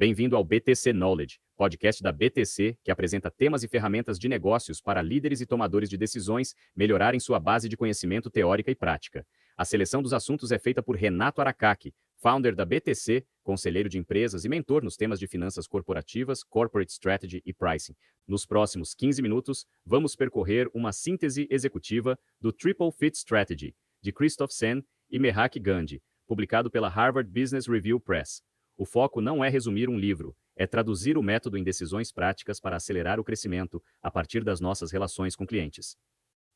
Bem-vindo ao BTC Knowledge, podcast da BTC que apresenta temas e ferramentas de negócios para líderes e tomadores de decisões melhorarem sua base de conhecimento teórica e prática. A seleção dos assuntos é feita por Renato Aracaki, founder da BTC, conselheiro de empresas e mentor nos temas de finanças corporativas, corporate strategy e pricing. Nos próximos 15 minutos, vamos percorrer uma síntese executiva do Triple Fit Strategy, de Christoph Sen e Mehak Gandhi, publicado pela Harvard Business Review Press. O foco não é resumir um livro, é traduzir o método em decisões práticas para acelerar o crescimento a partir das nossas relações com clientes.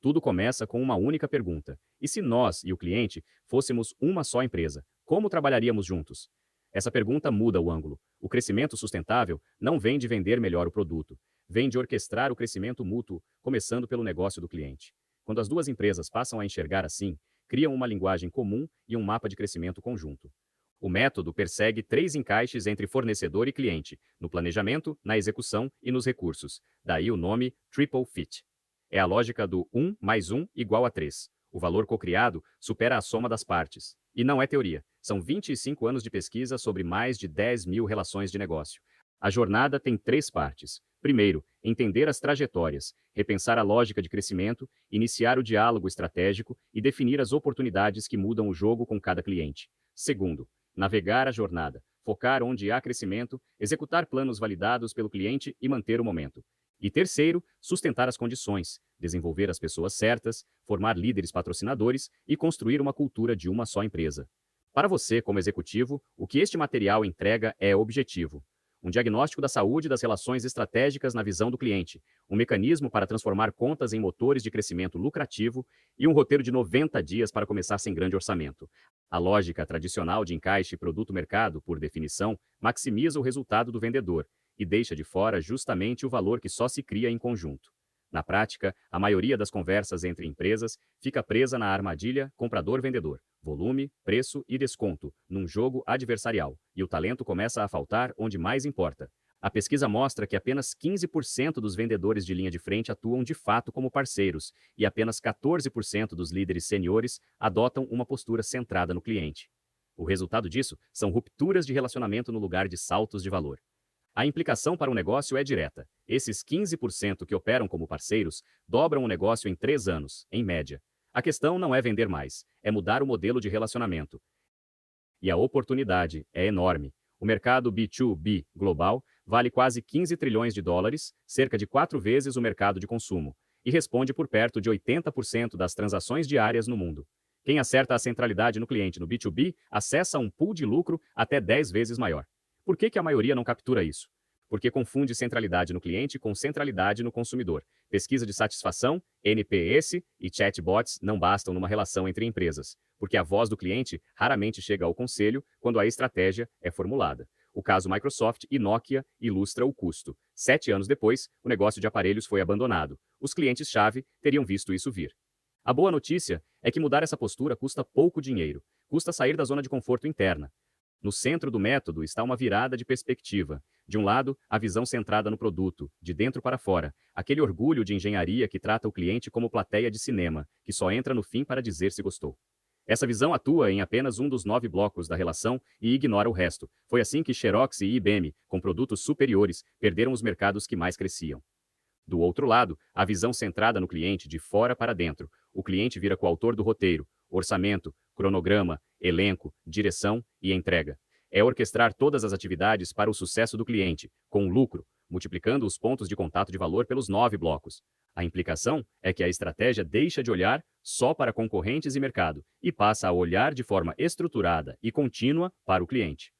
Tudo começa com uma única pergunta: e se nós e o cliente fôssemos uma só empresa, como trabalharíamos juntos? Essa pergunta muda o ângulo. O crescimento sustentável não vem de vender melhor o produto, vem de orquestrar o crescimento mútuo, começando pelo negócio do cliente. Quando as duas empresas passam a enxergar assim, criam uma linguagem comum e um mapa de crescimento conjunto. O método persegue 3 encaixes entre fornecedor e cliente, no planejamento, na execução e nos recursos. Daí o nome Triple Fit. É a lógica do 1 mais 1 igual a 3. O valor cocriado supera a soma das partes. E não é teoria. São 25 anos de pesquisa sobre mais de 10 mil relações de negócio. A jornada tem 3 partes. Primeiro, entender as trajetórias, repensar a lógica de crescimento, iniciar o diálogo estratégico e definir as oportunidades que mudam o jogo com cada cliente. Segundo, navegar a jornada, focar onde há crescimento, executar planos validados pelo cliente e manter o momento. E terceiro, sustentar as condições, desenvolver as pessoas certas, formar líderes patrocinadores e construir uma cultura de uma só empresa. Para você, como executivo, o que este material entrega é objetivo. Um diagnóstico da saúde das relações estratégicas na visão do cliente, um mecanismo para transformar contas em motores de crescimento lucrativo e um roteiro de 90 dias para começar sem grande orçamento. A lógica tradicional de encaixe produto-mercado, por definição, maximiza o resultado do vendedor e deixa de fora justamente o valor que só se cria em conjunto. Na prática, a maioria das conversas entre empresas fica presa na armadilha comprador-vendedor, volume, preço e desconto, num jogo adversarial, e o talento começa a faltar onde mais importa. A pesquisa mostra que apenas 15% dos vendedores de linha de frente atuam de fato como parceiros, e apenas 14% dos líderes seniores adotam uma postura centrada no cliente. O resultado disso são rupturas de relacionamento no lugar de saltos de valor. A implicação para o negócio é direta. Esses 15% que operam como parceiros dobram o negócio em 3 anos, em média. A questão não é vender mais, é mudar o modelo de relacionamento. E a oportunidade é enorme. O mercado B2B global vale quase 15 trilhões de dólares, cerca de 4 vezes o mercado de consumo, e responde por perto de 80% das transações diárias no mundo. Quem acerta a centralidade no cliente no B2B acessa um pool de lucro até 10 vezes maior. Por que a maioria não captura isso? Porque confunde centralidade no cliente com centralidade no consumidor. Pesquisa de satisfação, NPS e chatbots não bastam numa relação entre empresas, porque a voz do cliente raramente chega ao conselho quando a estratégia é formulada. O caso Microsoft e Nokia ilustra o custo. 7 anos depois, o negócio de aparelhos foi abandonado. Os clientes-chave teriam visto isso vir. A boa notícia é que mudar essa postura custa pouco dinheiro. Custa sair da zona de conforto interna. No centro do método está uma virada de perspectiva. De um lado, a visão centrada no produto, de dentro para fora, aquele orgulho de engenharia que trata o cliente como plateia de cinema, que só entra no fim para dizer se gostou. Essa visão atua em apenas um dos 9 blocos da relação e ignora o resto. Foi assim que Xerox e IBM, com produtos superiores, perderam os mercados que mais cresciam. Do outro lado, a visão centrada no cliente, de fora para dentro. O cliente vira coautor do roteiro, orçamento, cronograma, elenco, direção e entrega. É orquestrar todas as atividades para o sucesso do cliente, com lucro, multiplicando os pontos de contato de valor pelos 9 blocos. A implicação é que a estratégia deixa de olhar só para concorrentes e mercado e passa a olhar de forma estruturada e contínua para o cliente.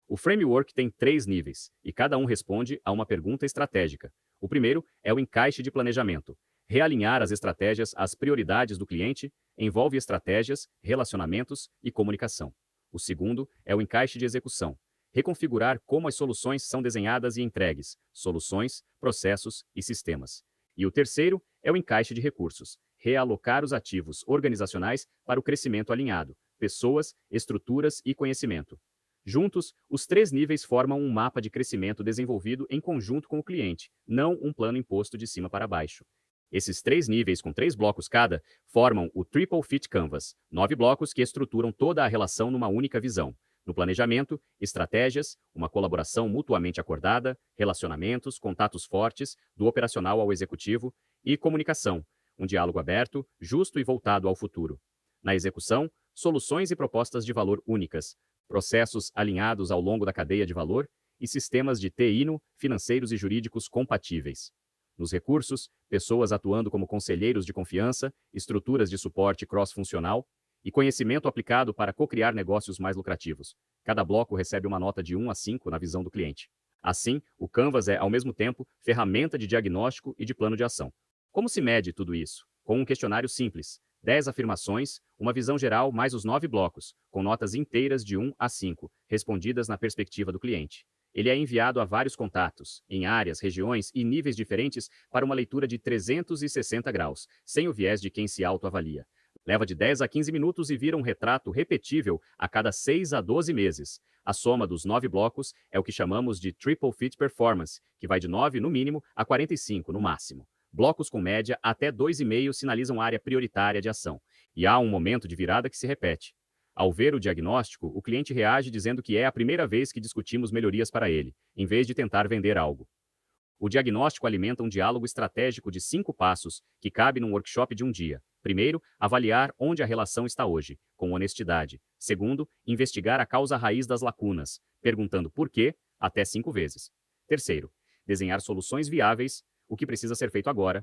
O framework tem 3 níveis, e cada um responde a uma pergunta estratégica. O primeiro é o encaixe de planejamento. Realinhar as estratégias às prioridades do cliente envolve estratégias, relacionamentos e comunicação. O segundo é o encaixe de execução. Reconfigurar como as soluções são desenhadas e entregues, soluções, processos e sistemas. E o terceiro é o encaixe de recursos. Realocar os ativos organizacionais para o crescimento alinhado, pessoas, estruturas e conhecimento. Juntos, os 3 níveis formam um mapa de crescimento desenvolvido em conjunto com o cliente, não um plano imposto de cima para baixo. Esses 3 níveis, com 3 blocos cada, formam o Triple Fit Canvas, 9 blocos que estruturam toda a relação numa única visão. No planejamento, estratégias, uma colaboração mutuamente acordada, relacionamentos, contatos fortes, do operacional ao executivo, e comunicação, um diálogo aberto, justo e voltado ao futuro. Na execução, soluções e propostas de valor únicas, processos alinhados ao longo da cadeia de valor e sistemas de TI, financeiros e jurídicos compatíveis. Nos recursos, pessoas atuando como conselheiros de confiança, estruturas de suporte cross-funcional e conhecimento aplicado para co-criar negócios mais lucrativos. Cada bloco recebe uma nota de 1 a 5 na visão do cliente. Assim, o Canvas é, ao mesmo tempo, ferramenta de diagnóstico e de plano de ação. Como se mede tudo isso? Com um questionário simples, 10 afirmações, uma visão geral mais os 9 blocos, com notas inteiras de 1 a 5, respondidas na perspectiva do cliente. Ele é enviado a vários contatos, em áreas, regiões e níveis diferentes para uma leitura de 360 graus, sem o viés de quem se autoavalia. Leva de 10 a 15 minutos e vira um retrato repetível a cada 6 a 12 meses. A soma dos 9 blocos é o que chamamos de Triple Fit Performance, que vai de 9 no mínimo a 45 no máximo. Blocos com média até 2,5 sinalizam área prioritária de ação. E há um momento de virada que se repete. Ao ver o diagnóstico, o cliente reage dizendo que é a primeira vez que discutimos melhorias para ele, em vez de tentar vender algo. O diagnóstico alimenta um diálogo estratégico de 5 passos, que cabe num workshop de um dia. Primeiro, avaliar onde a relação está hoje, com honestidade. Segundo, investigar a causa raiz das lacunas, perguntando por quê, até 5 vezes. Terceiro, desenhar soluções viáveis, o que precisa ser feito agora.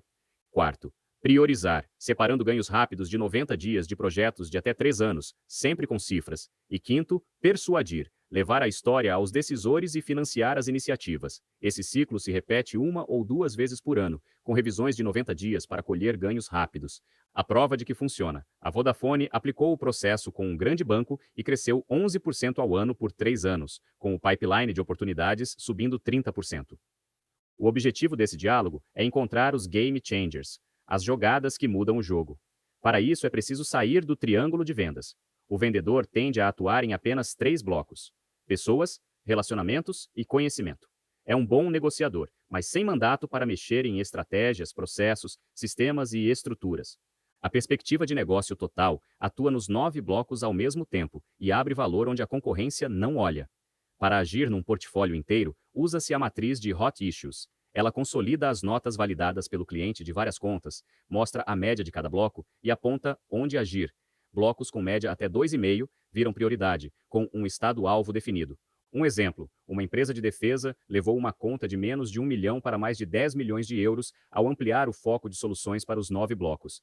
Quarto, priorizar, separando ganhos rápidos de 90 dias de projetos de até 3 anos, sempre com cifras. E quinto, persuadir, levar a história aos decisores e financiar as iniciativas. Esse ciclo se repete 1 ou 2 vezes por ano, com revisões de 90 dias para colher ganhos rápidos. A prova de que funciona. A Vodafone aplicou o processo com um grande banco e cresceu 11% ao ano por 3 anos, com o pipeline de oportunidades subindo 30%. O objetivo desse diálogo é encontrar os game changers, as jogadas que mudam o jogo. Para isso é preciso sair do triângulo de vendas. O vendedor tende a atuar em apenas 3 blocos: pessoas, relacionamentos e conhecimento. É um bom negociador, mas sem mandato para mexer em estratégias, processos, sistemas e estruturas. A perspectiva de negócio total atua nos 9 blocos ao mesmo tempo e abre valor onde a concorrência não olha. Para agir num portfólio inteiro, usa-se a matriz de Hot Issues. Ela consolida as notas validadas pelo cliente de várias contas, mostra a média de cada bloco e aponta onde agir. Blocos com média até 2,5 viram prioridade, com um estado-alvo definido. Um exemplo, uma empresa de defesa levou uma conta de menos de 1 milhão para mais de 10 milhões de euros ao ampliar o foco de soluções para os 9 blocos.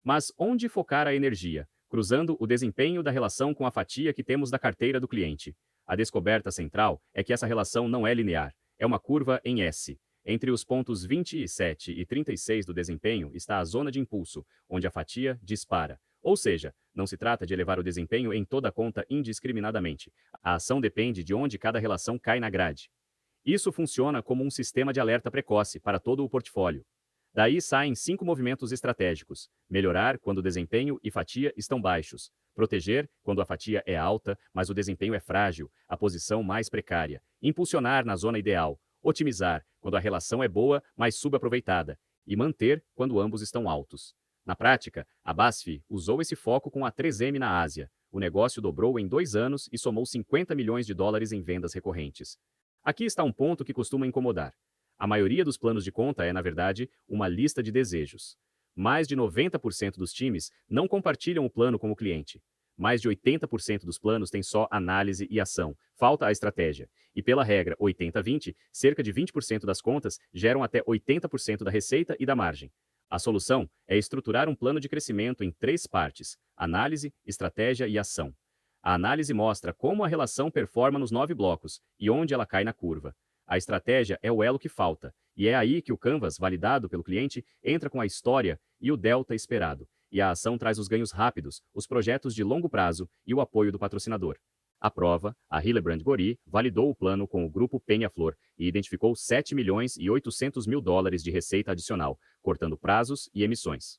Mas onde focar a energia? Cruzando o desempenho da relação com a fatia que temos da carteira do cliente. A descoberta central é que essa relação não é linear, é uma curva em S. Entre os pontos 27 e 36 do desempenho está a zona de impulso, onde a fatia dispara. Ou seja, não se trata de elevar o desempenho em toda a conta indiscriminadamente. A ação depende de onde cada relação cai na grade. Isso funciona como um sistema de alerta precoce para todo o portfólio. Daí saem 5 movimentos estratégicos: melhorar quando o desempenho e fatia estão baixos, proteger quando a fatia é alta, mas o desempenho é frágil, a posição mais precária, impulsionar na zona ideal, otimizar quando a relação é boa, mas subaproveitada, e manter quando ambos estão altos. Na prática, a BASF usou esse foco com a 3M na Ásia. O negócio dobrou em 2 anos e somou 50 milhões de dólares em vendas recorrentes. Aqui está um ponto que costuma incomodar. A maioria dos planos de conta é, na verdade, uma lista de desejos. Mais de 90% dos times não compartilham o plano com o cliente. Mais de 80% dos planos têm só análise e ação, falta a estratégia. E pela regra 80-20, cerca de 20% das contas geram até 80% da receita e da margem. A solução é estruturar um plano de crescimento em 3 partes: análise, estratégia e ação. A análise mostra como a relação performa nos 9 blocos e onde ela cai na curva. A estratégia é o elo que falta, e é aí que o Canvas, validado pelo cliente, entra com a história e o delta esperado. E a ação traz os ganhos rápidos, os projetos de longo prazo e o apoio do patrocinador. A prova, a Hillebrand Gori validou o plano com o grupo Penha-Flor e identificou 7 milhões e 800 mil dólares de receita adicional, cortando prazos e emissões.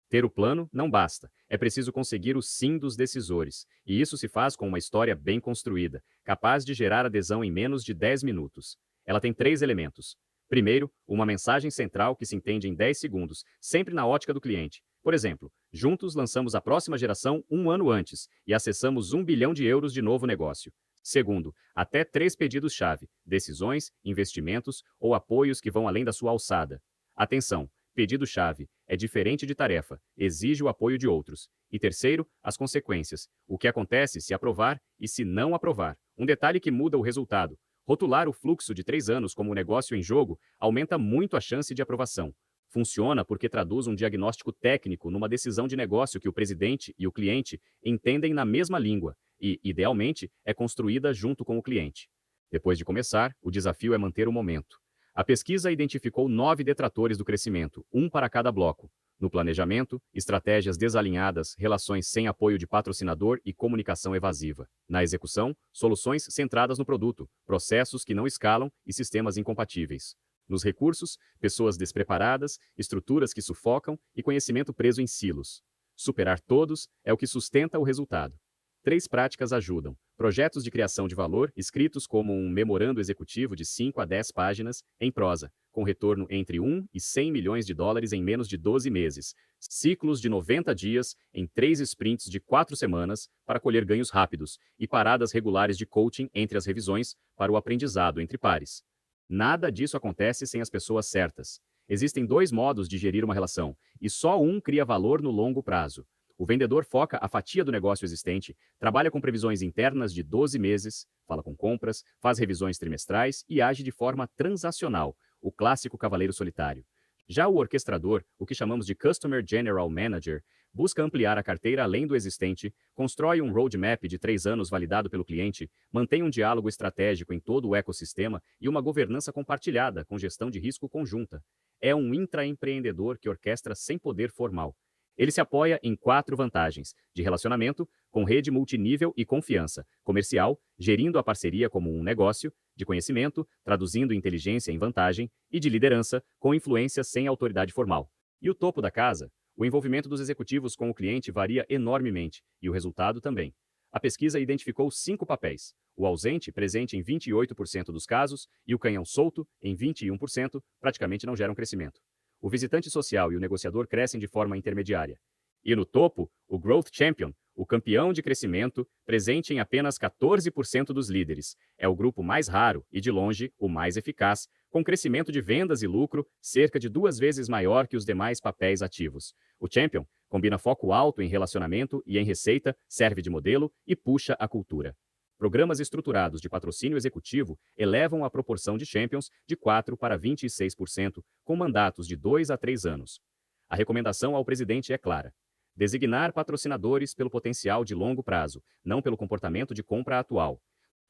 Ter o plano não basta, é preciso conseguir o sim dos decisores, e isso se faz com uma história bem construída, capaz de gerar adesão em menos de 10 minutos. Ela tem 3 elementos. Primeiro, uma mensagem central que se entende em 10 segundos, sempre na ótica do cliente. Por exemplo, juntos lançamos a próxima geração 1 ano antes e acessamos 1 bilhão de euros de novo negócio. Segundo, até 3 pedidos-chave, decisões, investimentos ou apoios que vão além da sua alçada. Atenção, pedido-chave é diferente de tarefa, exige o apoio de outros. E terceiro, as consequências, o que acontece se aprovar e se não aprovar. Um detalhe que muda o resultado. Rotular o fluxo de 3 anos como um negócio em jogo aumenta muito a chance de aprovação. Funciona porque traduz um diagnóstico técnico numa decisão de negócio que o presidente e o cliente entendem na mesma língua e, idealmente, é construída junto com o cliente. Depois de começar, o desafio é manter o momento. A pesquisa identificou 9 detratores do crescimento, um para cada bloco. No planejamento, estratégias desalinhadas, relações sem apoio de patrocinador e comunicação evasiva. Na execução, soluções centradas no produto, processos que não escalam e sistemas incompatíveis. Nos recursos, pessoas despreparadas, estruturas que sufocam e conhecimento preso em silos. Superar todos é o que sustenta o resultado. 3 práticas ajudam. Projetos de criação de valor, escritos como um memorando executivo de 5 a 10 páginas, em prosa, com retorno entre 1 e 100 milhões de dólares em menos de 12 meses. Ciclos de 90 dias, em 3 sprints de 4 semanas, para colher ganhos rápidos, e paradas regulares de coaching entre as revisões, para o aprendizado entre pares. Nada disso acontece sem as pessoas certas. Existem 2 modos de gerir uma relação, e só um cria valor no longo prazo. O vendedor foca a fatia do negócio existente, trabalha com previsões internas de 12 meses, fala com compras, faz revisões trimestrais e age de forma transacional, o clássico cavaleiro solitário. Já o orquestrador, o que chamamos de Customer General Manager, busca ampliar a carteira além do existente, constrói um roadmap de 3 anos validado pelo cliente, mantém um diálogo estratégico em todo o ecossistema e uma governança compartilhada com gestão de risco conjunta. É um intraempreendedor que orquestra sem poder formal. Ele se apoia em 4 vantagens: de relacionamento, com rede multinível e confiança; comercial, gerindo a parceria como um negócio; de conhecimento, traduzindo inteligência em vantagem; e de liderança, com influência sem autoridade formal. E o topo da casa? O envolvimento dos executivos com o cliente varia enormemente, e o resultado também. A pesquisa identificou 5 papéis: o ausente, presente em 28% dos casos, e o canhão solto, em 21%, praticamente não geram crescimento. O visitante social e o negociador crescem de forma intermediária. E no topo, o Growth Champion, o campeão de crescimento, presente em apenas 14% dos líderes. É o grupo mais raro e, de longe, o mais eficaz, com crescimento de vendas e lucro cerca de 2 vezes maior que os demais papéis ativos. O Champion combina foco alto em relacionamento e em receita, serve de modelo e puxa a cultura. Programas estruturados de patrocínio executivo elevam a proporção de champions de 4 para 26%, com mandatos de 2 a 3 anos. A recomendação ao presidente é clara: designar patrocinadores pelo potencial de longo prazo, não pelo comportamento de compra atual.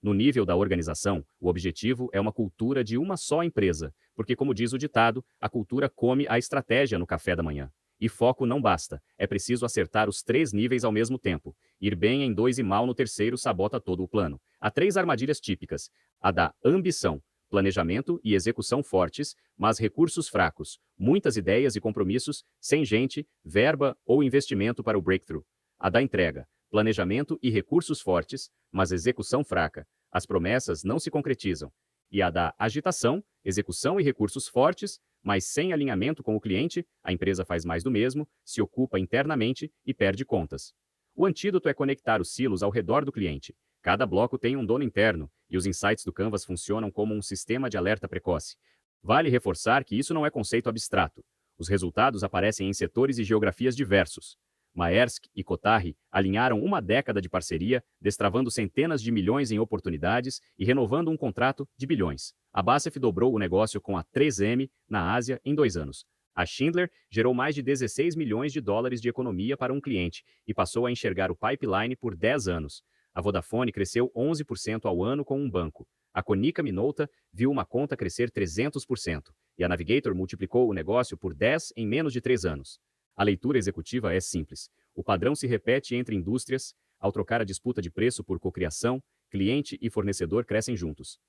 No nível da organização, o objetivo é uma cultura de uma só empresa, porque, como diz o ditado, a cultura come a estratégia no café da manhã. E foco não basta, é preciso acertar os 3 níveis ao mesmo tempo. Ir bem em 2 e mal no terceiro sabota todo o plano. Há 3 armadilhas típicas: a da ambição, planejamento e execução fortes, mas recursos fracos, muitas ideias e compromissos, sem gente, verba ou investimento para o breakthrough. A da entrega, planejamento e recursos fortes, mas execução fraca, as promessas não se concretizam. E a da agitação, execução e recursos fortes, mas sem alinhamento com o cliente, a empresa faz mais do mesmo, se ocupa internamente e perde contas. O antídoto é conectar os silos ao redor do cliente. Cada bloco tem um dono interno, e os insights do Canvas funcionam como um sistema de alerta precoce. Vale reforçar que isso não é conceito abstrato. Os resultados aparecem em setores e geografias diversos. Maersk e Kotahi alinharam uma década de parceria, destravando centenas de milhões em oportunidades e renovando um contrato de bilhões. A BASF dobrou o negócio com a 3M na Ásia em 2 anos. A Schindler gerou mais de 16 milhões de dólares de economia para um cliente e passou a enxergar o pipeline por 10 anos. A Vodafone cresceu 11% ao ano com um banco. A Konica Minolta viu uma conta crescer 300%. E a Navigator multiplicou o negócio por 10 em menos de 3 anos. A leitura executiva é simples. O padrão se repete entre indústrias. Ao trocar a disputa de preço por cocriação, cliente e fornecedor crescem juntos.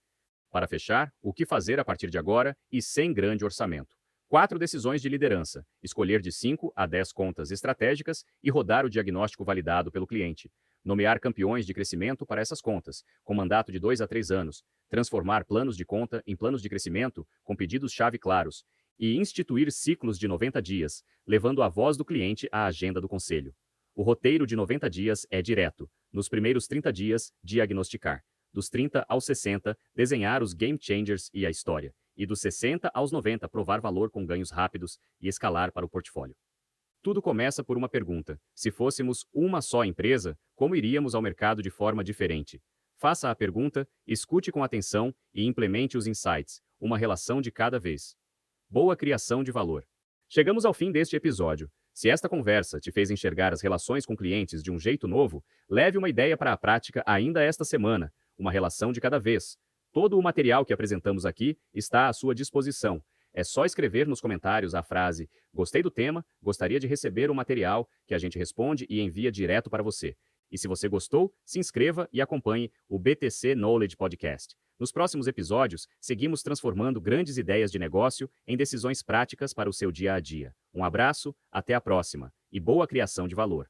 Para fechar, o que fazer a partir de agora e sem grande orçamento? 4 decisões de liderança: escolher de 5 a 10 contas estratégicas e rodar o diagnóstico validado pelo cliente. Nomear campeões de crescimento para essas contas, com mandato de 2 a 3 anos. Transformar planos de conta em planos de crescimento, com pedidos-chave claros. E instituir ciclos de 90 dias, levando a voz do cliente à agenda do conselho. O roteiro de 90 dias é direto. Nos primeiros 30 dias, diagnosticar. Dos 30 aos 60, desenhar os game changers e a história. E dos 60 aos 90, provar valor com ganhos rápidos e escalar para o portfólio. Tudo começa por uma pergunta: se fôssemos uma só empresa, como iríamos ao mercado de forma diferente? Faça a pergunta, escute com atenção e implemente os insights, uma relação de cada vez. Boa criação de valor. Chegamos ao fim deste episódio. Se esta conversa te fez enxergar as relações com clientes de um jeito novo, leve uma ideia para a prática ainda esta semana, uma relação de cada vez. Todo o material que apresentamos aqui está à sua disposição. É só escrever nos comentários a frase "Gostei do tema, gostaria de receber o material", que a gente responde e envia direto para você. E se você gostou, se inscreva e acompanhe o BTC Knowledge Podcast. Nos próximos episódios, seguimos transformando grandes ideias de negócio em decisões práticas para o seu dia a dia. Um abraço, até a próxima e boa criação de valor.